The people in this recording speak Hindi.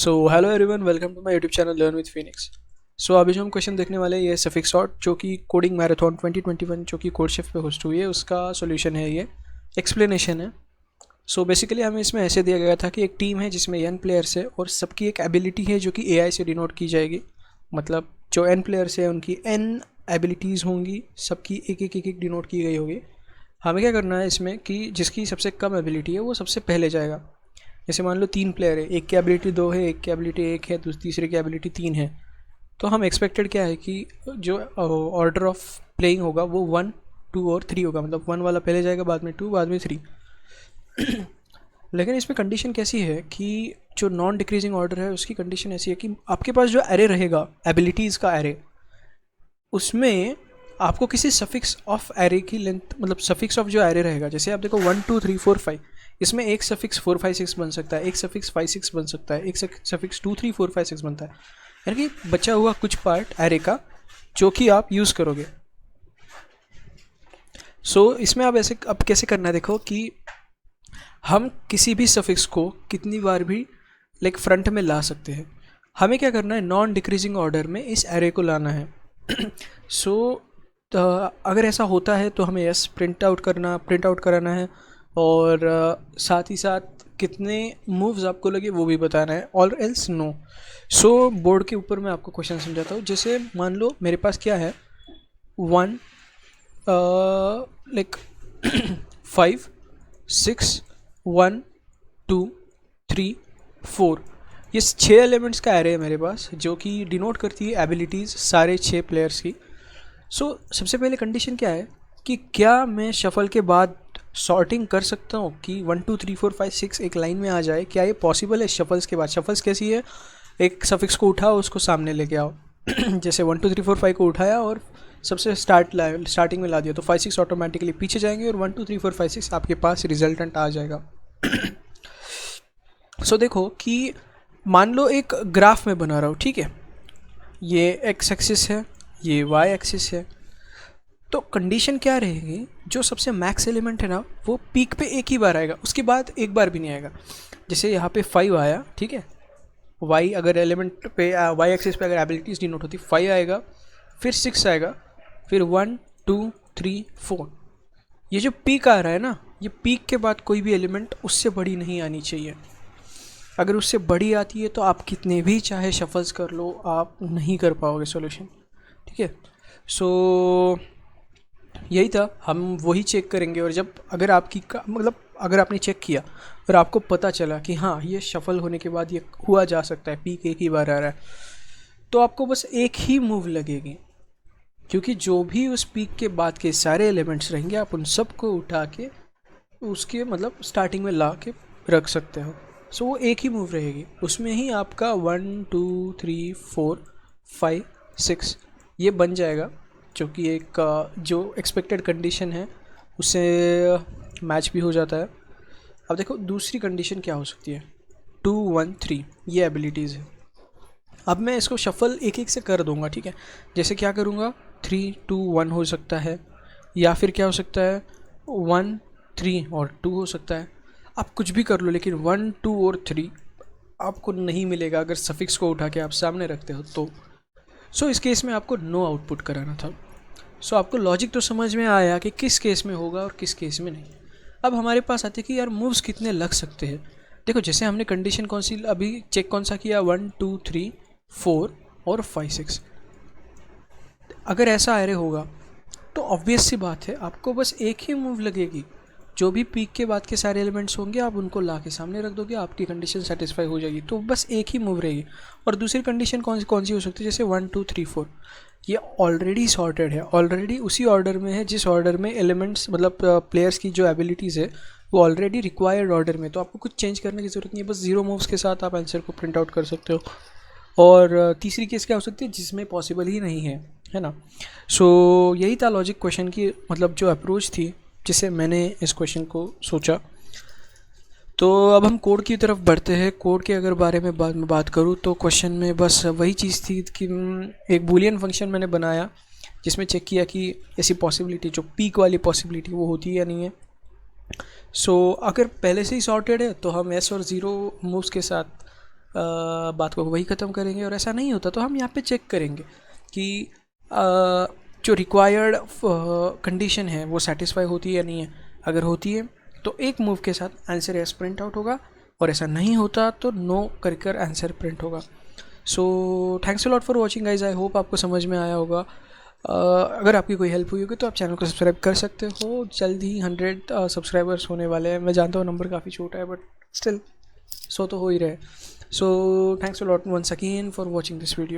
So hello everyone, welcome to my YouTube channel learn with Phoenix. So अभी जो हम क्वेश्चन देखने वाले हैं ये सफिक्स सॉर्ट जो कि कोडिंग मैराथन 2021 जो कि कोडशिफ्ट पे होस्ट हुई है उसका सॉल्यूशन है, ये एक्सप्लेनेशन है। सो बेसिकली हमें इसमें ऐसे दिया गया था कि एक टीम है जिसमें n प्लेयर्स है और सबकी एक एबिलिटी है जो कि AI से डिनोट की जाएगी। मतलब जो n प्लेयर्स है उनकी n एबिलिटीज़ होंगी, सबकी एक एक डिनोट की गई होगी। हमें क्या करना है इसमें कि जिसकी सबसे कम एबिलिटी है वो सबसे पहले जाएगा। जैसे मान लो 3 प्लेयर है, एक की एबिलिटी 2 है, एक की एबिलिटी 1 है, तीसरे की एबिलिटी 3 है। तो हम एक्सपेक्टेड क्या है कि जो ऑर्डर ऑफ प्लेइंग होगा वो 1, 2 और 3 होगा। मतलब 1 वाला पहले जाएगा, बाद में 2, बाद में 3। लेकिन इसमें कंडीशन कैसी है कि जो नॉन डिक्रीजिंग ऑर्डर है उसकी कंडीशन ऐसी है कि आपके पास जो एरे रहेगा एबिलिटीज़ का एरे, उसमें आपको किसी सफिक्स ऑफ एरे की लेंथ, मतलब सफिक्स ऑफ जो एरे रहेगा, जैसे आप देखो 1 2 3 4 5, इसमें एक सफिक्स 4 5 6 बन सकता है, एक सफिक्स 5 6 बन सकता है, एक सफिक्स 2 3 4 5 6 बनता है। यानी कि बचा हुआ कुछ पार्ट एरे का जो कि आप यूज़ करोगे। इसमें आप ऐसे अब कैसे करना है, देखो कि हम किसी भी सफिक्स को कितनी बार भी लाइक फ्रंट में ला सकते हैं। हमें क्या करना है, नॉन डिक्रीजिंग ऑर्डर में इस एरे को लाना है। अगर ऐसा होता है तो हमें प्रिंट आउट कराना है और साथ ही साथ कितने मूव्स आपको लगे वो भी बताना है, और एल्स नो। बोर्ड के ऊपर मैं आपको क्वेश्चन समझाता हूँ। जैसे मान लो मेरे पास क्या है, 1 लाइक 5 6 1 2 3 4, ये 6 एलिमेंट्स का एरे है मेरे पास जो कि डिनोट करती है एबिलिटीज़ सारे 6 प्लेयर्स की। सबसे पहले कंडीशन क्या है कि क्या मैं शफल के बाद सॉर्टिंग कर सकता हूँ कि 1 2 3 4 5 6 एक लाइन में आ जाए? क्या ये पॉसिबल है शफल्स के बाद? शफल्स कैसी है, एक सफिक्स को उठाओ उसको सामने लेके आओ। जैसे 1 2 3 4 5 को उठाया और सबसे स्टार्टिंग में ला दिया तो 5 6 ऑटोमेटिकली पीछे जाएंगे और 1 2 3 4 5 6 आपके पास रिजल्टेंट आ जाएगा। देखो कि मान लो एक ग्राफ में बना रहा हूँ, ठीक है, ये एक्स एक्सिस है, ये वाई एक्सिस है। तो कंडीशन क्या रहेगी, जो सबसे मैक्स एलिमेंट है ना वो पीक पे एक ही बार आएगा, उसके बाद एक बार भी नहीं आएगा। जैसे यहाँ पे 5 आया, ठीक है, वाई अगर एलिमेंट पे वाई एक्सिस पे अगर एबिलिटीज डिनोट होती 5 आएगा, फिर 6 आएगा, फिर 1 2 3 4। ये जो पीक आ रहा है ना, ये पीक के बाद कोई भी एलिमेंट उससे बड़ी नहीं आनी चाहिए। अगर उससे बड़ी आती है तो आप कितने भी चाहे शफल्स कर लो, आप नहीं कर पाओगे सॉल्यूशन, ठीक है। यही था, हम वही चेक करेंगे। और जब अगर मतलब अगर आपने चेक किया और आपको पता चला कि हाँ ये शफल होने के बाद ये हुआ जा सकता है, पीक एक ही बार आ रहा है, तो आपको बस एक ही मूव लगेगी, क्योंकि जो भी उस पीक के बाद के सारे एलिमेंट्स रहेंगे आप उन सब को उठा के उसके मतलब स्टार्टिंग में ला के रख सकते हो। वो एक ही मूव रहेगी, उसमें ही आपका 1 2 3 4 5 6 ये बन जाएगा, जो कि एक जो एक्सपेक्टेड कंडीशन है उससे मैच भी हो जाता है। अब देखो दूसरी कंडीशन क्या हो सकती है, 2 1 3 ये एबिलिटीज़ है। अब मैं इसको शफल एक एक से कर दूंगा, ठीक है। जैसे क्या करूँगा, 3 2 1 हो सकता है, या फिर क्या हो सकता है 1 3 और 2 हो सकता है। आप कुछ भी कर लो, लेकिन 1 2 और 3 आपको नहीं मिलेगा अगर सफिक्स को उठा के आप सामने रखते हो तो। इस केस में आपको नो आउटपुट कराना था। आपको लॉजिक तो समझ में आया कि किस केस में होगा और किस केस में नहीं। अब हमारे पास आते कि यार मूव्स कितने लग सकते हैं। देखो जैसे हमने कंडीशन कौन सी अभी चेक कौन सा किया, 1 2 3 4 और 5 6। अगर ऐसा एरे होगा तो ऑब्वियस सी बात है आपको बस एक ही मूव लगेगी। जो भी पीक के बाद के सारे एलिमेंट्स होंगे आप उनको ला के सामने रख दोगे, आपकी कंडीशन सेटिस्फाई हो जाएगी, तो बस एक ही मूव रहेगी। और दूसरी कंडीशन कौन सी हो सकती है, जैसे 1 2 3 4 ये ऑलरेडी सॉर्टेड है, ऑलरेडी उसी ऑर्डर में है जिस ऑर्डर में एलिमेंट्स मतलब प्लेयर्स की जो एबिलिटीज़ है वो ऑलरेडी रिक्वायर्ड ऑर्डर में, तो आपको कुछ चेंज करने की ज़रूरत नहीं है, बस 0 मूव्स के साथ आप आंसर को प्रिंट आउट कर सकते हो। और तीसरी केस क्या हो सकती है जिसमें पॉसिबल ही नहीं है ना। यही था लॉजिक क्वेश्चन की, मतलब जो अप्रोच थी जिसे मैंने इस क्वेश्चन को सोचा। तो अब हम कोड की तरफ बढ़ते हैं। कोड के अगर बारे में बात करूँ तो क्वेश्चन में बस वही चीज़ थी कि एक बूलियन फंक्शन मैंने बनाया जिसमें चेक किया कि ऐसी पॉसिबिलिटी जो पीक वाली पॉसिबिलिटी वो होती है या नहीं है। अगर पहले से ही सॉर्टेड है तो हम एस और ज़ीरो मूव्स के साथ बात को वही ख़त्म करेंगे, और ऐसा नहीं होता तो हम यहाँ पे चेक करेंगे कि जो रिक्वायर्ड कंडीशन है वो सेटिस्फाई होती है या नहीं है। अगर होती है तो एक मूव के साथ आंसर एस प्रिंट आउट होगा, और ऐसा नहीं होता तो नो कर आंसर प्रिंट होगा। सो thanks a lot for watching guys, I hope आपको समझ में आया होगा। अगर आपकी कोई हेल्प हुई होगी तो आप चैनल को सब्सक्राइब कर सकते हो। जल्द ही 100 सब्सक्राइबर्स होने वाले हैं। मैं जानता हूँ नंबर काफ़ी छोटा है, बट स्टिल 100 तो हो ही रहे। So thanks a lot once again for watching this video.